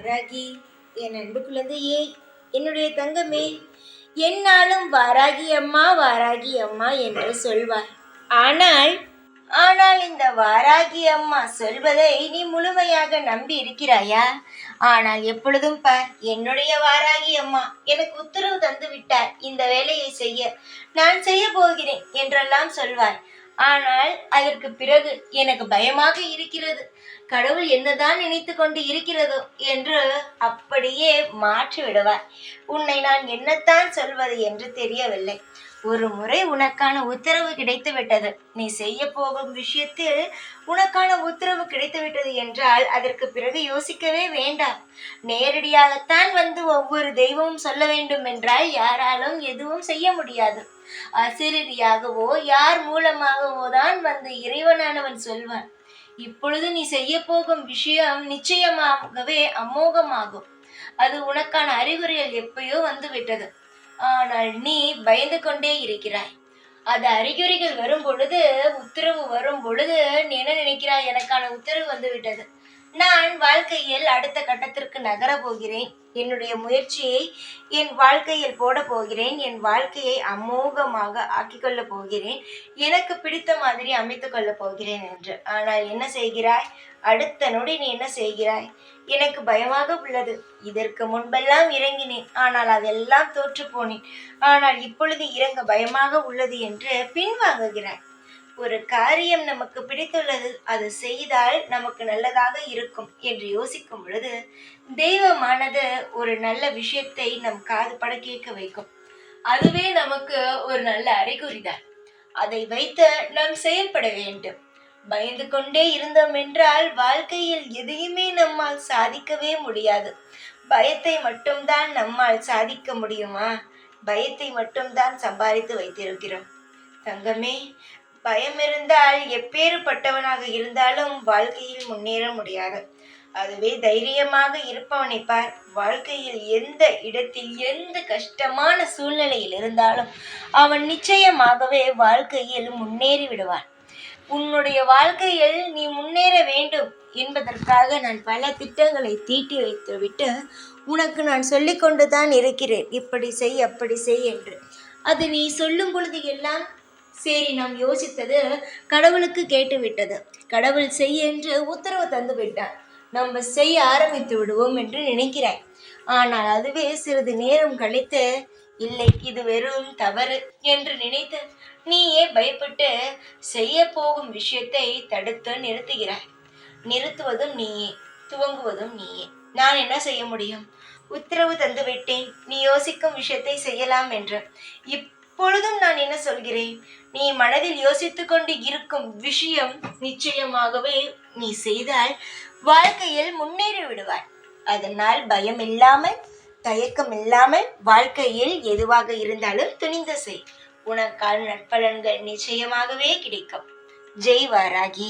வாராகி, என் அன்பு குழந்தையே, என்னுடைய தங்கமே, என்னாலும் வாராகி அம்மா வாராகி அம்மா என்று சொல்வார். ஆனால் ஆனால் இந்த வாராகி அம்மா சொல்வதை நீ முழுமையாக நம்பி இருக்கிறாயா? ஆனால் எப்பொழுதும் பார், என்னுடைய வாராகி அம்மா எனக்கு உத்தரவு தந்து விட்டார், இந்த வேலையை செய்ய நான் செய்ய போகிறேன் என்றெல்லாம் சொல்வாய். ஆனால் அதற்கு பிறகு எனக்கு பயமாக இருக்கிறது, கடவுள் என்னதான் நினைத்து கொண்டு இருக்கிறதோ என்று அப்படியே மாற்றி விடுவார். உன்னை நான் என்னத்தான் சொல்வது என்று தெரியவில்லை. ஒரு முறை உனக்கான உத்தரவு கிடைத்து விட்டது, நீ செய்ய போகும் விஷயத்தில் உனக்கான உத்தரவு கிடைத்து விட்டது என்றால் அதற்கு பிறகு யோசிக்கவே வேண்டாம். நேரடியாகத்தான் வந்து ஒவ்வொரு தெய்வமும் சொல்ல வேண்டும் என்றால் யாராலும் எதுவும் செய்ய முடியாது. அசிரீதியாகவோ யார் மூலமாகவோ தான் வந்து இறைவனானவன் சொல்வான். இப்பொழுது நீ செய்ய போகும் விஷயம் நிச்சயமாகவே அமோகமாகும். அது உனக்கான அறிகுறிகள் எப்பயோ வந்து விட்டது. ஆனால் நீ பயந்து கொண்டே இருக்கிறாய். அது அறிகுறிகள் வரும் பொழுது, உத்தரவு வரும் பொழுது நீ என்ன நினைக்கிறாய்? எனக்கான உத்தரவு வந்து விட்டது, நான் வாழ்க்கையில் அடுத்த கட்டத்திற்கு நகர போகிறேன், என்னுடைய முயற்சியை என் வாழ்க்கையில் போட போகிறேன், என் வாழ்க்கையை அமோகமாக ஆக்கிக்கொள்ளப் போகிறேன், எனக்கு பிடித்த மாதிரி அமைத்துக் கொள்ளப் போகிறேன் என்று. ஆனால் என்ன செய்கிறாய்? அடுத்த நொடி நீ என்ன செய்கிறாய்? எனக்கு பயமாக உள்ளது, இதற்கு முன்பெல்லாம் இறங்கினேன், ஆனால் அதெல்லாம் தோற்று போனேன், ஆனால் இப்பொழுது இறங்க பயமாக உள்ளது என்று பின்வாங்குகிறாய். ஒரு காரியம் நமக்கு பிடித்துள்ளது, அது செய்தால் நமக்கு நல்லதாக இருக்கும் என்று யோசிக்கும் பொழுது தெய்வமானது ஒரு நல்ல விஷயத்தை நம் காது பட கேட்க வைக்கும். அதுவே நமக்கு ஒரு நல்ல அறிகுறிதான். அதை வைத்து நாம் செயல்பட வேண்டும். பயந்து கொண்டே இருந்தோம் என்றால் வாழ்க்கையில் எதையுமே நம்மால் சாதிக்கவே முடியாது. பயத்தை மட்டும்தான் நம்மால் சாதிக்க முடியுமா? பயத்தை மட்டும்தான் சம்பாதித்து வைத்திருக்கிறோம். தங்கமே, பயம் இருந்தால் எப்பேறுபட்டவனாக இருந்தாலும் வாழ்க்கையில் முன்னேற முடியாது. அதுவே தைரியமாக இருப்பவனை பார், வாழ்க்கையில் எந்த இடத்தில் எந்த கஷ்டமான சூழ்நிலையில் இருந்தாலும் அவன் நிச்சயமாகவே வாழ்க்கையில் முன்னேறி விடுவான். உன்னுடைய வாழ்க்கையில் நீ முன்னேற வேண்டும் என்பதற்காக நான் பல திட்டங்களை தீட்டி வைத்துவிட்டு உனக்கு நான் சொல்லிக் கொண்டு தான் இருக்கிறேன், இப்படி செய் அப்படி செய் என்று. அது நீ சொல்லும் பொழுது எல்லாம் சரி, நாம் யோசித்தது கடவுளுக்கு கேட்டு விட்டது, கடவுள் செய் என்று உத்தரவு தந்து விட்டார், நம்ம செய்ய ஆரம்பித்து விடுவோம் என்று நினைக்கிறாய். ஆனால் அதுவே சிறிது நேரம் கழித்து இல்லை, இது வெறும் தவறு என்று நினைத்து நீயே பயப்பட்டு செய்ய போகும் விஷயத்தை தடுத்து நிறுத்துகிறாய். நிறுத்துவதும் நீயே, துவங்குவதும் நீயே. நான் என்ன செய்ய முடியும்? உத்தரவு தந்து விட்டேன், நீ யோசிக்கும் விஷயத்தை செய்யலாம் என்று. இப்பொழுதும் நான் என்ன சொல்கிறேன்? நீ மனதில் யோசித்து கொண்டு இருக்கும் விஷயம் நிச்சயமாகவே நீ செய்தால் வாழ்க்கையில் முன்னேறி விடுவாய். அதனால் பயம் இல்லாமல், தயக்கம் இல்லாமல் வாழ்க்கையில் எதுவாக இருந்தாலும் துணிந்து செய். உனக்கான நற்பலன்கள் நிச்சயமாகவே கிடைக்கும். ஜெய் வாராகி.